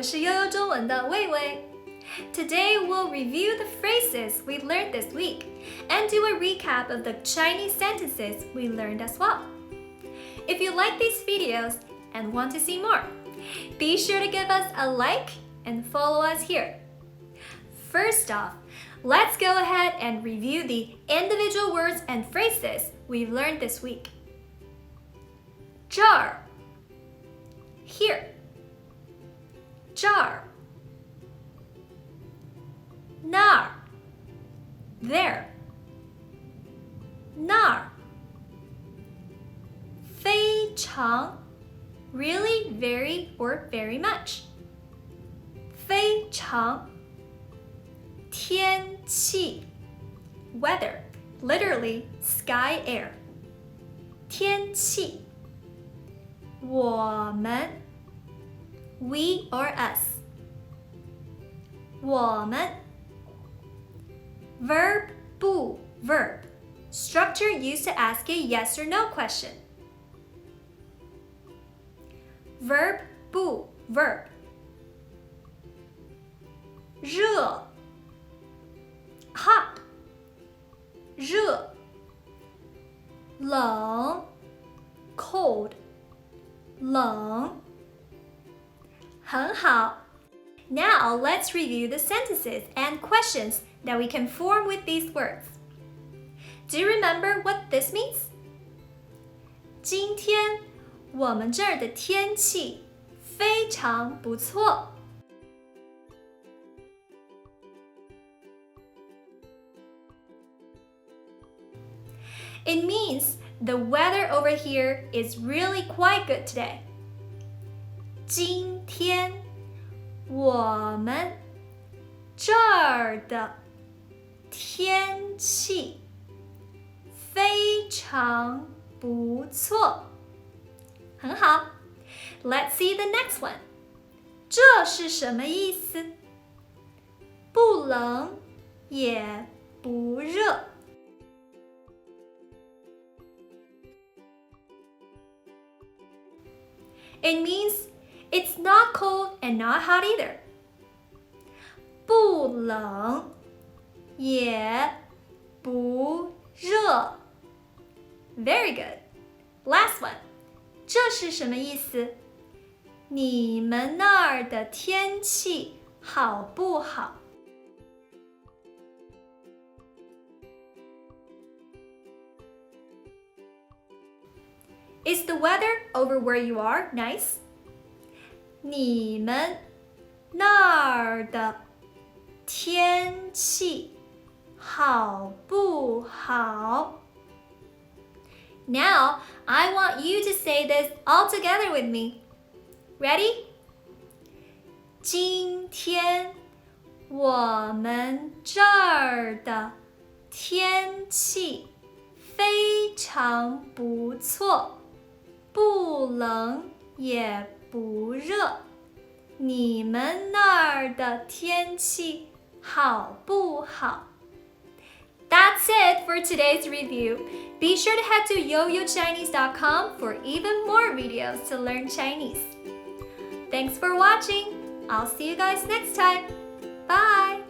是悠悠中文的魏魏。Today we'll review the phrases we learned this week and do a recap of the Chinese sentences we learned as well. If you like these videos and want to see more, be sure to give us a like and follow us here. First off, let's go ahead and review the individual words and phrases we've learned this week. Jar, here. Jar. Nar, there. Nar. 非常, really, very, or very much. 非常. 天气, weather, literally sky, air. 天气. 我们, we or us. 我们. Verb 不 verb, structure used to ask a yes or no question. Verb 不 verb. 热 hot. 热 冷 cold. 冷 很好. Now let's review the sentences and questions that we can form with these words. Do you remember what this means? 今天我们这儿的天气非常不错。It means the weather over here is really quite good today. 今天我们这儿的天气非常不错。很好。Let's see the next one. 这是什么意思？不冷也不热。It means it's not cold and not hot either. 不冷也不热。Very good. Last one. 这是什么意思？你们那儿的天气好不好？ Is the weather over where you are nice? 你们那儿的天气好不好？ Now, I want you to say this all together with me. Ready? 今天我们这儿的天气非常不错，不冷也不热。你们那儿的天气好不好？ That's it for today's review. Be sure to head to yoyochinese.com for even more videos to learn Chinese. Thanks for watching. I'll see you guys next time. Bye!